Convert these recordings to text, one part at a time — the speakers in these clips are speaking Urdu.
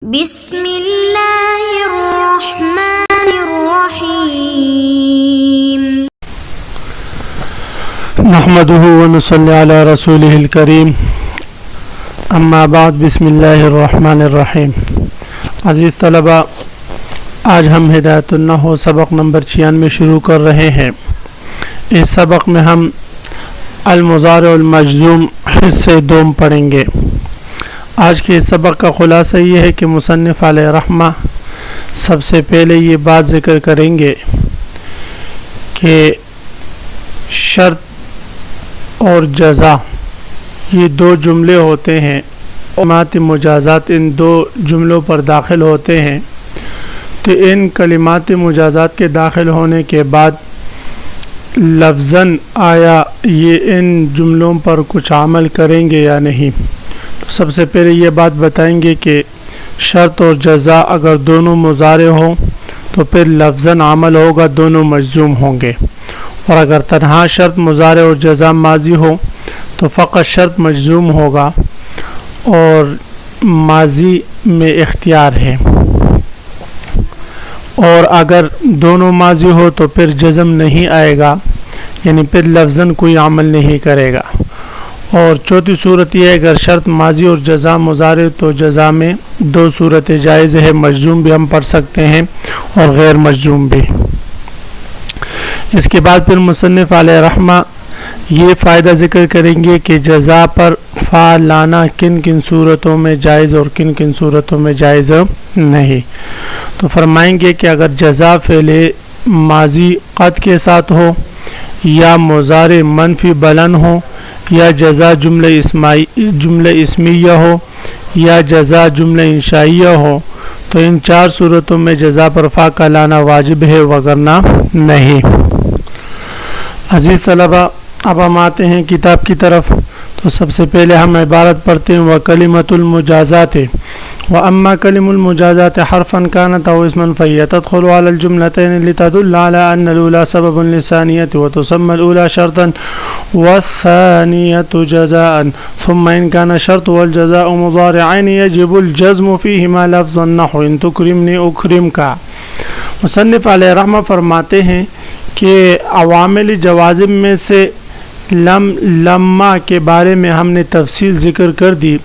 بسم اللہ الرحمن الرحیم نحمده ونصلی علی رسوله الکریم اما بعد بسم اللہ الرحمن الرحیم۔ عزیز طلبہ، آج ہم ہدایت النحو سبق نمبر 96 شروع کر رہے ہیں۔ اس سبق میں ہم المضارع المجزوم حصے دوم پڑھیں گے۔ آج کے اس سبق کا خلاصہ یہ ہے کہ مصنف علیہ رحمہ سب سے پہلے یہ بات ذکر کریں گے کہ شرط اور جزا یہ دو جملے ہوتے ہیں، کلمات مجازات ان دو جملوں پر داخل ہوتے ہیں، تو ان کلمات مجازات کے داخل ہونے کے بعد لفظاً آیا یہ ان جملوں پر کچھ عمل کریں گے یا نہیں۔ سب سے پہلے یہ بات بتائیں گے کہ شرط اور جزا اگر دونوں مضارع ہوں تو پھر لفظاً عمل ہوگا، دونوں مجزوم ہوں گے، اور اگر تنہا شرط مضارع اور جزا ماضی ہو تو فقط شرط مجزوم ہوگا اور ماضی میں اختیار ہے، اور اگر دونوں ماضی ہو تو پھر جزم نہیں آئے گا، یعنی پھر لفظاً کوئی عمل نہیں کرے گا۔ اور چوتھی صورت یہ ہے اگر شرط ماضی اور جزا مضارع تو جزا میں دو صورتیں جائز ہے، مجزوم بھی ہم پڑھ سکتے ہیں اور غیر مجزوم بھی۔ اس کے بعد پھر مصنف علیہ رحمہ یہ فائدہ ذکر کریں گے کہ جزا پر فا لانا کن کن صورتوں میں جائز اور کن کن صورتوں میں جائز نہیں۔ تو فرمائیں گے کہ اگر جزا فعل ماضی قد کے ساتھ ہو، یا مضارع منفی بلند ہو، یا جزا جملہ اسمیہ ہو، یا جزا جملہ انشائیہ ہو، تو ان چار صورتوں میں جزا پر فا کا لانا واجب ہے، وگرنہ نہیں۔ عزیز طلبہ، اب ہم آتے ہیں کتاب کی طرف۔ تو سب سے پہلے ہم عبارت پڑھتے ہیں وَكَلِمَةُ الْمُجَازَاتِ وَأَمَّا كَلِمُ الْمُجَازَاتِ حَرْفًا كَانَتْ أَوْ اسْمًا فَهِيَ تَدْخُلُ عَلَى الْجُمْلَتَيْنِ لِتَدُلَّ عَلَى أَنَّ الْأُولَى سَبَبٌ لِلثَّانِيَةِ وَتُسَمَّى الْأُولَى شَرْطًا وَالثَّانِيَةُ جَزَاءً ثُمَّ إِنْ كَانَ الشَّرْطُ وَالْجَزَاءُ مُضَارِعَيْنِ يَجِبُ الْجَزْمُ فِيهِمَا لَفْظًا نَحْوَ إِن تُكْرِمْنِي أُكْرِمْكَ۔ مصنف علیہ رحمہ فرماتے ہیں کہ عوامل جوازم میں سے لما کے بارے میں ہم نے تفصیل ذکر کر دی۔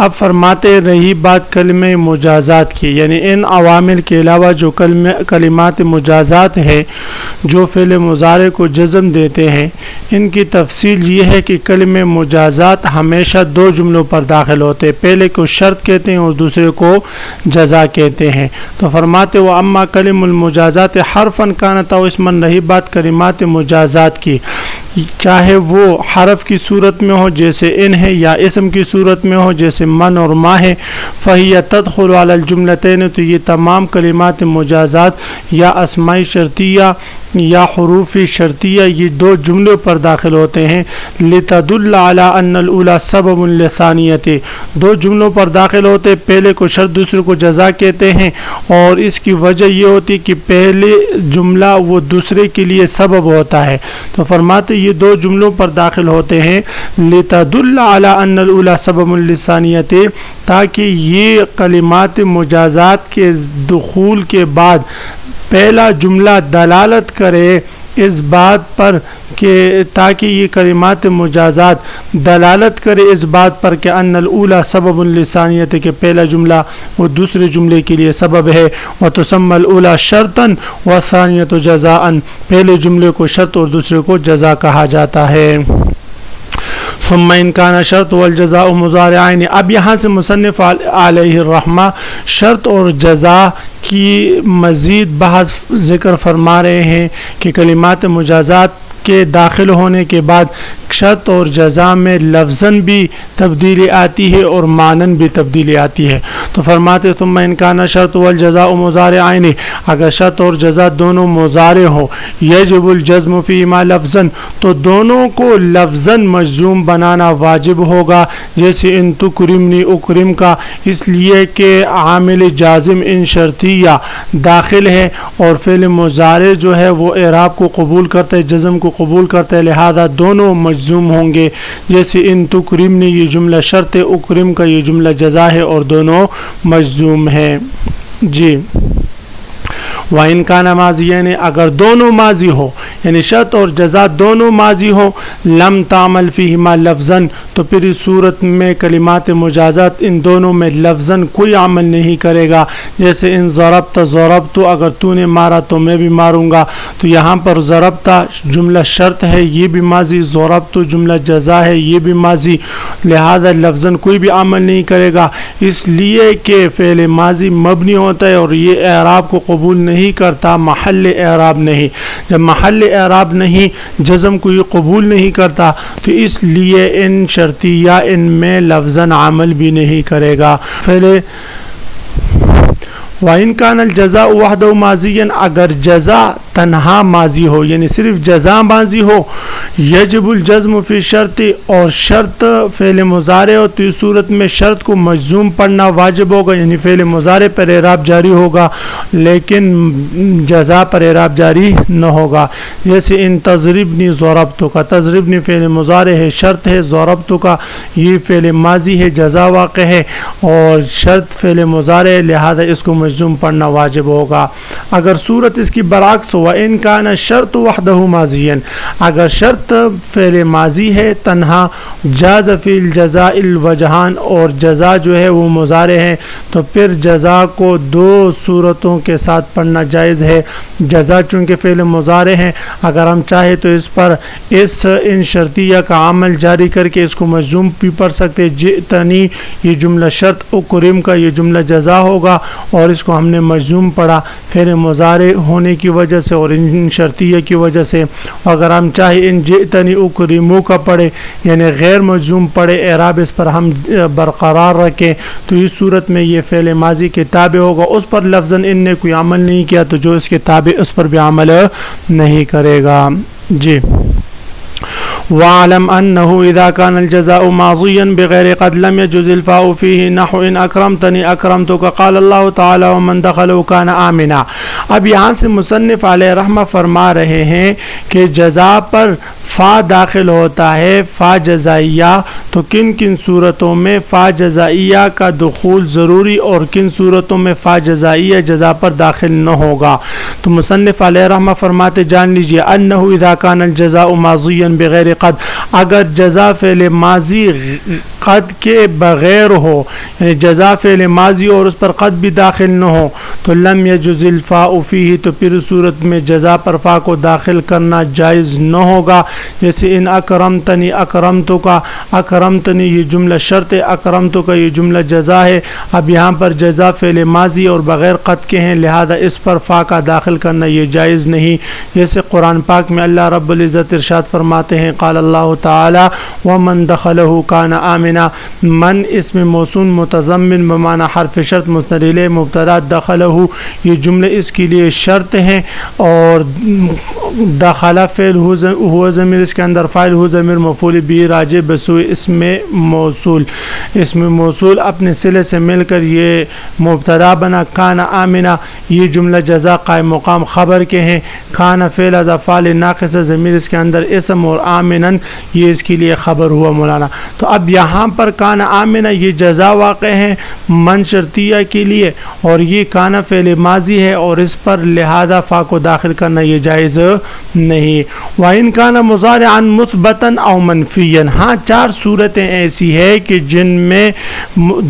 اب فرماتے رہی بات کلمہ مجازات کی، یعنی ان عوامل کے علاوہ جو کلمات مجازات ہے جو فعل مضارع کو جزم دیتے ہیں، ان کی تفصیل یہ ہے کہ کلمہ مجازات ہمیشہ دو جملوں پر داخل ہوتے ہیں، پہلے کو شرط کہتے ہیں اور دوسرے کو جزا کہتے ہیں۔ تو فرماتے وہ اما کلم المجازات حرفا کانت او اسما، رہی بات کلمات مجازات کی، چاہے وہ حرف کی صورت میں ہو جیسے ان ہے، یا اسم کی صورت میں ہو جیسے من اور ما ہے، فَهِيَ تَدْخُلُ عَلَى الْجُمْلَتَيْنِ، تو یہ تمام کلمات مجازات یا اسمائی شرطیہ یا حروف شرطیہ یہ دو جملوں پر داخل ہوتے ہیں، لِتَدُلَّ عَلَىٰ أَنَّ الْأُولَىٰ سَبَبٌ لِلثَّانِيَةِ، دو جملوں پر داخل ہوتے، پہلے کو شرط دوسرے کو جزا کہتے ہیں، اور اس کی وجہ یہ ہوتی کہ پہلے جملہ وہ دوسرے کے لیے سبب ہوتا ہے۔ تو فرماتے یہ دو جملوں پر داخل ہوتے ہیں لِتَدُلَّ عَلَىٰ أَنَّ الْأُولَىٰ سَبَبٌ لِلثَّانِيَةِ، تاکہ یہ کلمات مجازات کے دخول کے بعد پہلا جملہ دلالت کرے اس بات پر کہ تاکہ یہ کلمات مجازات دلالت کرے اس بات پر کہ ان الاولی سبب للثانیۃ، کہ پہلا جملہ وہ دوسرے جملے کے لیے سبب ہے، وتسمى الاولی شرطا والثانیۃ جزاء، پہلے جملے کو شرط اور دوسرے کو جزا کہا جاتا ہے۔ ثم ان کان شرط والجزاء مضارعین، اب یہاں سے مصنف علیہ الرحمہ شرط اور جزا کی مزید بحث ذکر فرما رہے ہیں کہ کلمات مجازات کے داخل ہونے کے بعد شرط اور جزا میں لفظاً بھی تبدیلی آتی ہے اور معناً بھی تبدیلی آتی ہے۔ تو فرماتے ثم ان کان شرط والجزاء مضارعین، اگر شرط اور جزا دونوں مضارع ہو، یجب الجزم فیہما لفظاً، تو دونوں کو لفظاً مجزوم بنانا واجب ہوگا، جیسے ان تکرمنی اکرم کا، اس لیے کہ عامل جازم ان شرطیہ داخل ہے، اور فعل مضارع جو ہے وہ اعراب کو قبول کرتا ہے، جزم کو قبول کرتا ہے لہذا دونوں مجزوم ہوں گے. جیسے ان تکرمنی یہ جملہ شرط ہے، اکرم کا یہ جملہ جزا ہے اور دونوں مجزوم ہیں. جی وَإِن كَانَ ماضیین اگر دونوں ماضی ہو یعنی شرط اور جزا دونوں ماضی ہو لم تعمل فیہما لفظاً تو پھر اس صورت میں کلمات مجازات ان دونوں میں لفظاً کوئی عمل نہیں کرے گا. جیسے ان ضربت ضربت اگر تو نے مارا تو میں بھی ماروں گا، تو یہاں پر ضربت جملہ شرط ہے یہ بھی ماضی، ضربت جملہ جزا ہے یہ بھی ماضی، لہذا لفظاً کوئی بھی عمل نہیں کرے گا اس لیے کہ فعل ماضی مبنی ہوتا ہے اور یہ اعراب کو قبول نہیں کرتا، محل اعراب نہیں. جب محل اعراب نہیں جزم کو یہ قبول نہیں کرتا تو اس لیے ان شرطیہ ان میں لفظاً عمل بھی نہیں کرے گا. پہلے وَإِن كَانَ الْجَزَاءُ وَحْدَهُ مَاضِيًا اگر جزا تنہا ماضی ہو یعنی صرف جزا ماضی ہو یجب الجزم فی شرط اور شرط فعل مضارع ہو تو اس صورت میں شرط کو مجزوم پڑھنا واجب ہوگا یعنی فعل مضارع پر اعراب جاری ہوگا لیکن جزا پر اعراب جاری نہ ہوگا. جیسے ان تضربنی ضربتک کا تضربنی فعل مضارع ہے شرط ہے، ضربتک کا یہ فعل ماضی ہے جزا واقع ہے اور شرط فعل مضارع ہے لہذا اس کو مجزوم پڑھنا واجب ہوگا. اگر صورت اس کی برعکس ہو وَإِن كَانَ الشَّرْطُ وَحْدَهُ مَاضِيًا اگر شرط فعل ماضی ہے تنہا جاز فی الجزاء الوجہان اور جزا جو ہے وہ مضارع ہے تو پھر جزا کو دو صورتوں کے ساتھ پڑھنا جائز ہے. جزا چونکہ فعل مضارع ہے اگر ہم چاہے تو اس پر ان شرطیہ کا عمل جاری کر کے اس کو مجزوم بھی پڑھ سکتے. جئتنی یہ جملہ شرط، اکرم کا یہ جملہ جزا ہوگا اور اس کو ہم نے مجزوم پڑھا فعل مضارع ہونے کی وجہ سے اور ان شرطیہ کی وجہ سے. اگر ہم چاہے ان جئتنی اکرمو کا پڑھے یعنی غیر مجزوم پڑھے اعراب اس پر ہم برقرار رکھیں تو اس صورت میں یہ فعل ماضی کے تابع ہوگا، اس پر لفظاً ان نے کوئی عمل نہیں کیا تو جو اس کے تابع اس پر بھی عمل نہیں کرے گا. جی وَاعْلَمْ أَنَّهُ إِذَا كَانَ الْجَزَاءُ مَاضِيًا بِغَيْرِ قَدْ لَمْ يَجُزِ الْفَاءُ فِيهِ نَحْوَ إِنْ أَكْرَمْتَنِي أَكْرَمْتُكَ قَالَ اللَّهُ تَعَالَى وَمَنْ دَخَلَهُ كَانَ آمِنًا. اب یہاں سے مصنف علیہ رحمہ فرما رہے ہیں کہ جزا پر فا داخل ہوتا ہے فا جزائیہ تو کن کن صورتوں میں فا جزائیہ کا دخول ضروری اور کن صورتوں میں فا جزائیہ جزا پر داخل نہ ہوگا. تو مصنف علیہ رحمہ فرماتے جان لیجئے انہو اذا کان الجزاء ماضیا بغیر قد اگر جزا فعل ماضی قد کے بغیر ہو یعنی جزا فعل ماضی اور اس پر قد بھی داخل نہ ہو تو لم یجز الفاء فیہ تو پھر صورت میں جزا پر فا کو داخل کرنا جائز نہ ہوگا. جیسے ان اکرمتنی اکرمتو کا اکرمتنی یہ جملہ شرط ہے، اکرمتو کا یہ جملہ جزا ہے. اب یہاں پر جزا فعل ماضی اور بغیر قد کے ہیں لہذا اس پر فا کا داخل کرنا یہ جائز نہیں. جیسے قرآن پاک میں اللہ رب العزت ارشاد فرماتے ہیں قال اللہ تعالی ومن دخلہ کان آمنا. من اسم موصول متضمن بمعنی حرف شرط مستند الیہ مبتدا دخلہ یہ جملے اس کے لیے شرط ہیں اور دخل فعل ہوا ضمیر اس کے اندر فاعل ہو ضمیر مفعول بھی راجع بسوء اسم موصول. اسم موصول اپنے صلے سے مل کر یہ مبتدا بنا. کان آمنا یہ جملہ جزا قائم مقام خبر کے ہیں. کان فعل افعال ناقص ضمیر اس کے اندر اسم اور آمنن یہ اس کے لیے خبر ہوا مولانا. تو اب یہاں پر کان آمنا یہ جزا واقع ہے من شرطیہ کے لیے اور یہ کان فعل ماضی ہے اور اس پر لہذا فا کو داخل کرنا یہ جائز نہیں. وَإِن كَانَ مضارعا مثبتا او منفیا ہاں چار صورتیں ایسی ہے کہ جن میں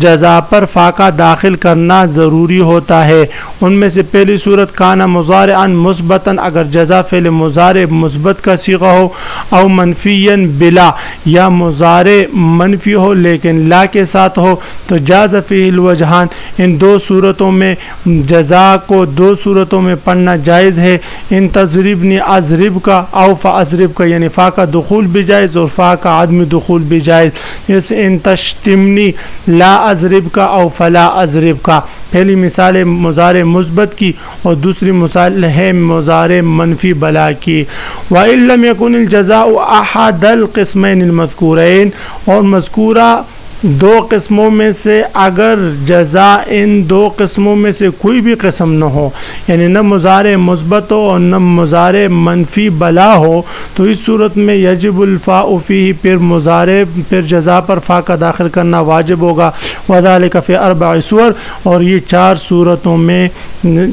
جزا پر فا کا داخل کرنا ضروری ہوتا ہے. ان میں سے پہلی صورت کان مضارعا مثبتا اگر جزا فعل مضارع مثبت کا صیغہ ہو او منفیا بلا یا مضارع منفی ہو لیکن لا کے ساتھ ہو تو جاز فیہ الوجہان ان دو صورتوں میں جزا کو دو صورتوں میں پڑھنا جائز ہے. ان تضربنی اضرب کا او فاضرب کا یعنی فا کا دخول بھی جائز اور فا کا عدم دخول بھی جائز. جیسے ان تشتمنی لا اضرب کا او فلا اضرب کا. پہلی مثال مضارع مثبت کی اور دوسری مثال ہے مضارع منفی بلا کی. وَإِن لَمْ يَكُنِ الْجَزَاءُ أَحَدَ الْقِسْمَيْنِ الْمَذْكُورَيْنِ اور مذکورہ دو قسموں میں سے اگر جزا ان دو قسموں میں سے کوئی بھی قسم نہ ہو، یعنی نہ مضارع مثبت ہو اور نہ مضارع منفی بلا ہو، تو اس صورت میں یجب الفاء فیہ، پھر جزا پر فا کا داخل کرنا واجب ہوگا، وذالک فی 4 صور، اور یہ 4 صورتوں میں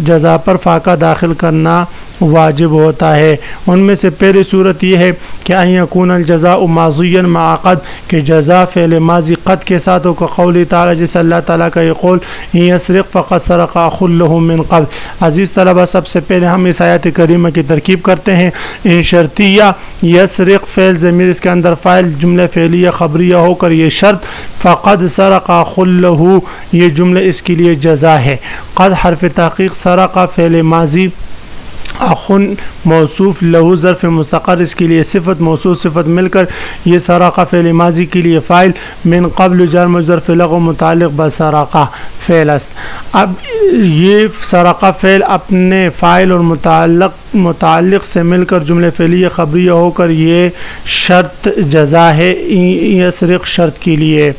جزا پر فا کا داخل کرنا واجب ہوتا ہے۔ ان میں سے پہلی صورت یہ ہے کہ ان یکون الجزاء ماضیا مع قد، کہ جزا فعل ماضی قد کے ساتھ ہو، قول تعالی، جیسے اللہ تعالیٰ کا یہ قول ان یسرق فقد سرق اخ له من قبل۔ عزیز طلبہ، سب سے پہلے ہم اس آیت کریمہ کی ترکیب کرتے ہیں۔ ان شرطیہ، یسرق فعل ضمیر اس کے اندر فاعل، جملہ فعلیہ خبریہ ہو کر یہ شرط، فقد سرق اخ له یہ جملہ اس کے لیے جزا ہے۔ قد حرف تحقیق، سرق فعل ماضی، اخن موصوف، لہو ظرف مستقر اس کے لیے صفت، موصوف صفت مل کر یہ سرقہ فعل ماضی کے لیے فاعل، من قبل جار مظرف لغو متعلق بسرقہ فعل است۔ اب یہ سرقہ فعل اپنے فاعل اور متعلق سے مل کر جملے فعلیہ خبریہ ہو کر یہ شرط جزا ہے، یسرق شرط کے لیے۔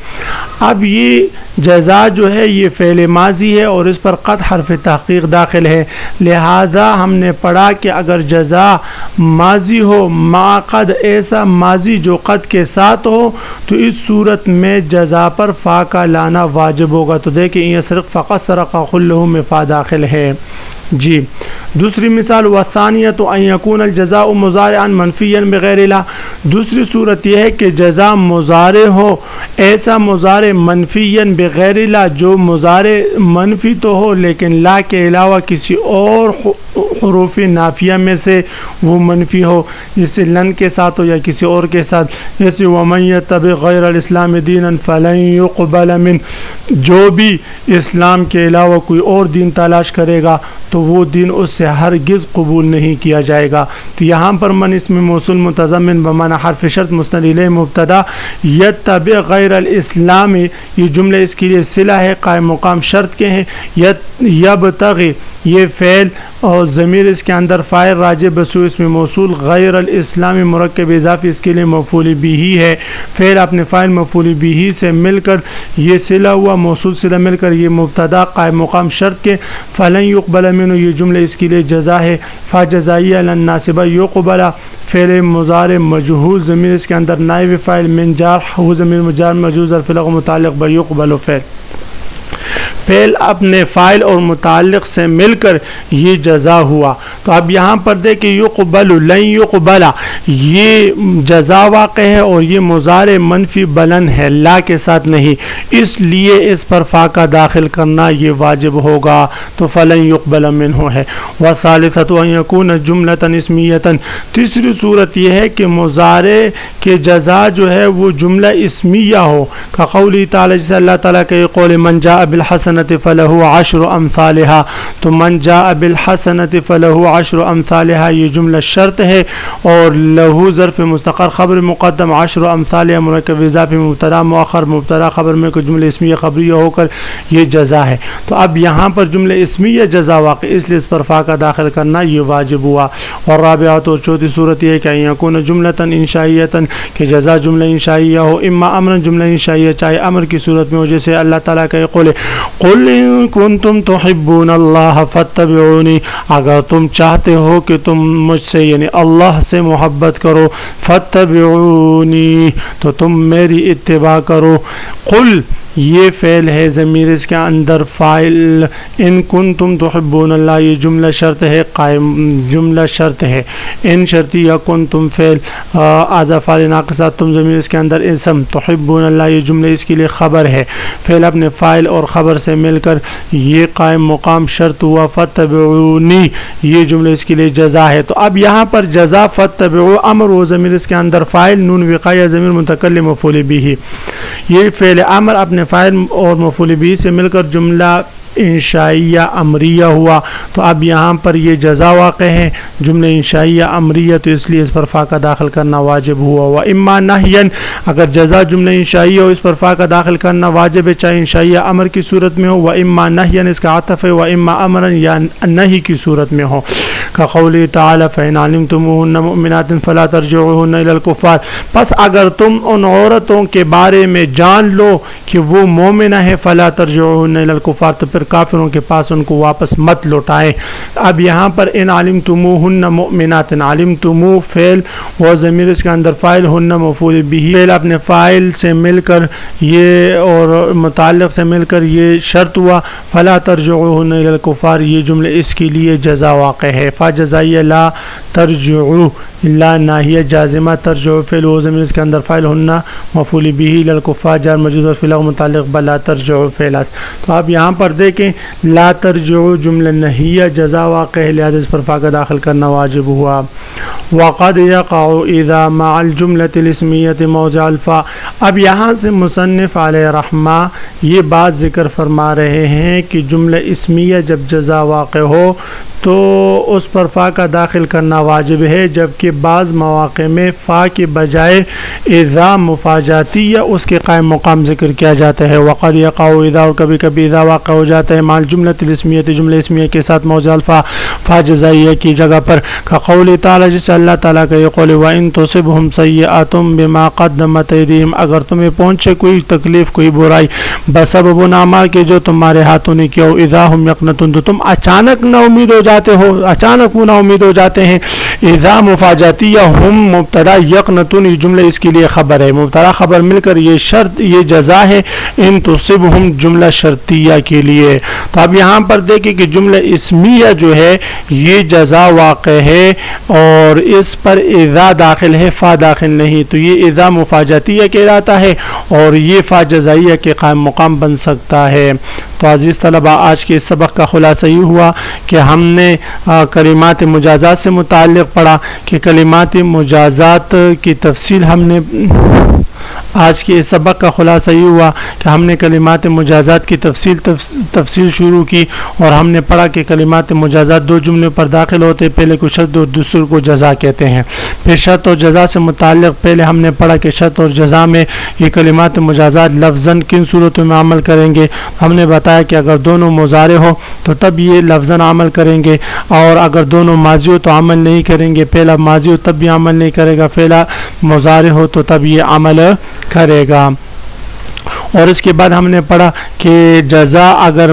اب یہ جزا جو ہے یہ فعل ماضی ہے اور اس پر قد حرف تحقیق داخل ہے، لہذا ہم نے پڑھا کہ اگر جزا ماضی ہو مع قد، ایسا ماضی جو قد کے ساتھ ہو، تو اس صورت میں جزا پر فا کا لانا واجب ہوگا۔ تو دیکھیں یسرق فقد سرق اخ له میں فا داخل ہے۔ جی دوسری مثال، والثانیۃ ان یکون الجزاء مضارعا منفیا بغیر لا، دوسری صورت یہ ہے کہ جزا مضارع ہو، ایسا مضارع منفیا بغیر لا جو مضارع منفی تو ہو لیکن لا کے علاوہ کسی اور حروف نافیہ میں سے وہ منفی ہو، جیسے لن کے ساتھ ہو یا کسی اور کے ساتھ، جیسے ومن یتبع غیر الاسلام دینا فلن یقبل منہ، جو بھی اسلام کے علاوہ کوئی اور دین تلاش کرے گا تو وہ دین اس سے ہرگز قبول نہیں کیا جائے گا۔ تو یہاں پر من اسم موصول متضمن بمعنی حرف شرط مستند الیہ مبتدا، یتبع غیر الاسلام یہ جملہ اس کے لیے صلہ ہے، قائم مقام شرط کے ہیں، یبتغی یہ فعل اور ضمیر اس کے اندر فاعل راجع بسو اسم موصول، غیر الاسلام مرکب اضافی اس کے لیے مفعول بھی ہے، فعل اپنے فاعل مفعول بھی سے مل کر یہ صلہ ہوا، موصول صلہ مل کر یہ مبتدا قائم مقام شرط کے، فلن یقبل منہ یہ جملہ اس کے لیے جزا ہے، فا جزائیہ لن ناصبہ یقبل فعل مضارع مجہول ضمیر اس کے اندر نائب فاعل من جار، ہو ضمیر جار مجہول ظرف لغو متعلق بیقبل فعل اپنے فاعل اور متعلق سے مل کر یہ جزا ہوا۔ تو اب یہاں پر دیکھیں یقبل لن یقبل یہ جزا واقع ہے اور یہ مضارع منفی بلن ہے، لا کے ساتھ نہیں، اس لیے اس پر فا کا داخل کرنا یہ واجب ہوگا، تو فلن یقبل منہ ہے۔ والثالثۃ ان یکون جملۃ اسمیۃ، تیسری صورت یہ ہے کہ مضارع کے جزا جو ہے وہ جملہ اسمیہ ہو، کا قولی تعالی، جیسے اللہ تعالیٰ کے قول من جاء بالحسنۃ فلہ عشر امثالہا، تو من جاء بالحسنۃ فلہ عشر امثالہا یہ جملہ شرط ہے، اور لہو ظرف مستقر خبر مقدم، عشر امثالہا مرکب اضافی مبتدا مؤخر، مبتدا خبر میں کوئی جملہ اسمیہ خبریہ ہو کر یہ جزا ہے۔ تو اب یہاں پر جملہ اسمیہ جزا واقع، اس لیے اس پر فا کا داخل کرنا یہ واجب ہوا۔ اور رابعۃ اور چوتھی صورت یہ ہے کہ ان یکون جملۃ انشائیۃ کہ جزا جملہ انشائیہ ہو، اما امرا جملہ انشائیہ چاہے امر کی صورت میں ہو، جیسے اللہ تعالیٰ کا یہ قول ہے قل ان کنتم تحبون اللہ فاتبعونی، اگر تم چاہتے ہو کہ تم مجھ سے یعنی اللہ سے محبت کرو، فاتبعونی تو تم میری اتباع کرو۔ قل یہ فعل ہے ضمیر اس کے اندر فاعل، ان کنتم تحبون اللہ یہ جملہ شرط ہے، قائم جملہ شرط ہے، ان شرطی یا کنتم فعل آدھا فاعل ناقصات تم ضمیر اس کے اندر اسم، تحبون اللہ یہ جملہ اس کے لیے خبر ہے، فعل اپنے فاعل اور خبر سے مل کر یہ قائم مقام شرط ہوا، فتبعونی یہ جملہ اس کے لیے جزا ہے۔ تو اب یہاں پر جزا فتبعو امر و ضمیر اس کے اندر فاعل، نون وقایہ ضمیر متکلم مفعول بھی، یہ فعل امر اپنے فاعل اور مفعول بھی سے مل کر جملہ انشائیہ امریہ ہوا۔ تو اب یہاں پر یہ جزا واقع ہے، جملہ انشائیہ امریہ، تو اس لیے اس پر فا کا داخل کرنا واجب ہوا۔ و اما نہین اگر جزا جملہ انشائیہ ہو اس پر فا کا داخل کرنا واجب ہے، چاہے انشائیہ امر کی صورت میں ہو، و اما نہین اس کا عطف ہے، و اما امرا یا نہی کی صورت میں ہو۔ قولی تعالی فإن علمتموهن مؤمنات فلا ترجعوهن إلى الكفار، پس اگر تم ان عورتوں کے بارے میں جان لو کہ وہ مومنہ ہے فلا ترجعوهن إلى الكفار، تو پھر کافروں کے پاس ان کو واپس مت لوٹائیں۔ اب یہاں پر ان علمتموهن مؤمنات، علمتمو فعل و ضمیر اس کے اندر فاعل، ہن مفعول به، فعل اپنے فاعل سے مل کر یہ اور متعلق سے مل کر یہ شرط ہوا، فلا ترجعوهن الى الكفار، یہ جملے اس کے لیے جزا واقع ہے۔ فا جزائیہ لا ترجعو، لا ناہیہ جازمہ، ترجعو فعل و ضمیر اس کے اندر فاعل، ہن مفعول به الى الكفار جار مجرور اور فی الحال متعلق بلا ترجعو فعل۔ تو آپ یہاں پر دیکھیں لا ترجعو جملہ نہیہ جزا واقع ہے، لہذا اس پر فا کا داخل کرنا واجب ہوا۔ وقد يقع اذا مع الجملة الاسمیہ موضع الفا، اب یہاں سے مصنف علیہ رحمہ یہ بات ذکر فرما رہے ہیں کہ جملہ اسمیہ جب جزا واقع ہو تو اس پر فا کا داخل کرنا واجب ہے، جبکہ بعض مواقع میں فا کے بجائے اذا مفاجاتیہ اس کے قائم مقام ذکر کیا جاتا ہے۔ وقد یقع اذا، اور کبھی کبھی اذا واقع ہو جاتا ہے مع الجملۃ الاسمیہ جملہ اسمیہ کے ساتھ موضع الفا، فا جزائیہ کی جگہ پر، قول تعالی جسے اللہ تعالیٰ کا یہ قول ہے وَإِن تُصِبْهُمْ سَيِّئَةٌ بِمَا قَدَّمَتْ أَيْدِيهِمْ، اگر تمہیں پہنچے کوئی تکلیف کوئی برائی بسبب ان اعمال کے جو تمہارے ہاتھوں نے کیا ہو، اذا ہم یقنطون، تو تم اچانک نا امید ہو جاتے ہو، اچانک وہ نا امید ہو جاتے ہیں۔ اذا مفاجاتیہ، ہم مبتدا، یقنطون یہ جملہ اس کے لیے خبر ہے، مبتدا خبر مل کر یہ شرط یہ جزا ہے، ان تصبہم جملہ شرطیہ کے لیے۔ تو اب یہاں پر دیکھیں کہ جملہ اسمیہ جو ہے یہ جزا واقع ہے اور اس پر اذا داخل ہے، فا داخل نہیں، تو یہ اذا مفاجاتیہ کہلاتا ہے اور یہ فا جزائیہ کے قائم مقام بن سکتا ہے۔ تو عزیز طلبہ، آج کے اس سبق کا خلاصہ یہ ہوا کہ ہم نے کلمات مجازات سے متعلق پڑھا کہ کلمات مجازات کی تفصیل ہم نے آج کے سبق کا خلاصہ یہ ہوا کہ ہم نے کلمات مجازات کی تفصیل شروع کی اور ہم نے پڑھا کہ کلمات مجازات دو جملے پر داخل ہوتے، پہلے کو شرط اور دوسرے کو جزا کہتے ہیں۔ پھر شرط اور جزا سے متعلق پہلے ہم نے پڑھا کہ شرط اور جزا میں یہ کلمات مجازات لفظاً کن صورتوں میں عمل کریں گے۔ ہم نے بتایا کہ اگر دونوں مضارع ہو تو تب یہ لفظاً عمل کریں گے، اور اگر دونوں ماضی ہو تو عمل نہیں کریں گے، پہلا ماضی ہو تب بھی عمل نہیں کرے گا، پہلا مضارع ہو تو تب یہ عمل کرے گا۔ اور اس کے بعد ہم نے پڑھا کہ جزا اگر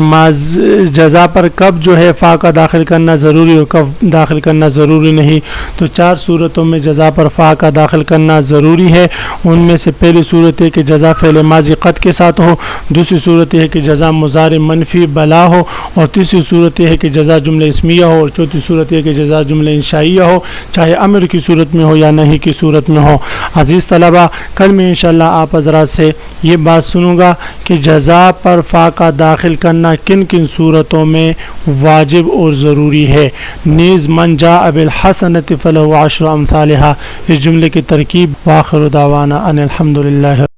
جزا پر کب جو ہے فا کا داخل کرنا ضروری ہو، کب داخل کرنا ضروری نہیں، تو چار صورتوں میں جزا پر فا کا داخل کرنا ضروری ہے۔ ان میں سے پہلی صورت ہے کہ جزا فعل ماضی قد کے ساتھ ہو، دوسری صورت یہ ہے کہ جزا مضارع منفی بلا ہو، اور تیسری صورت یہ ہے کہ جزا جملہ اسمیہ ہو، اور چوتھی صورت یہ ہے کہ جزا جملہ انشائیہ ہو، چاہے امر کی صورت میں ہو یا نہیں کی صورت میں ہو۔ عزیز طلبہ، کل میں انشاءاللہ آپ حضرات سے یہ بات سنوں گا کہ جزا پر فا کا داخل کرنا کن کن صورتوں میں واجب اور ضروری ہے۔ نیز من جاء بالحسنۃ فلہ عشر امثالھا، اس جملے کی ترکیب۔ وآخر دعوانا ان الحمد للہ۔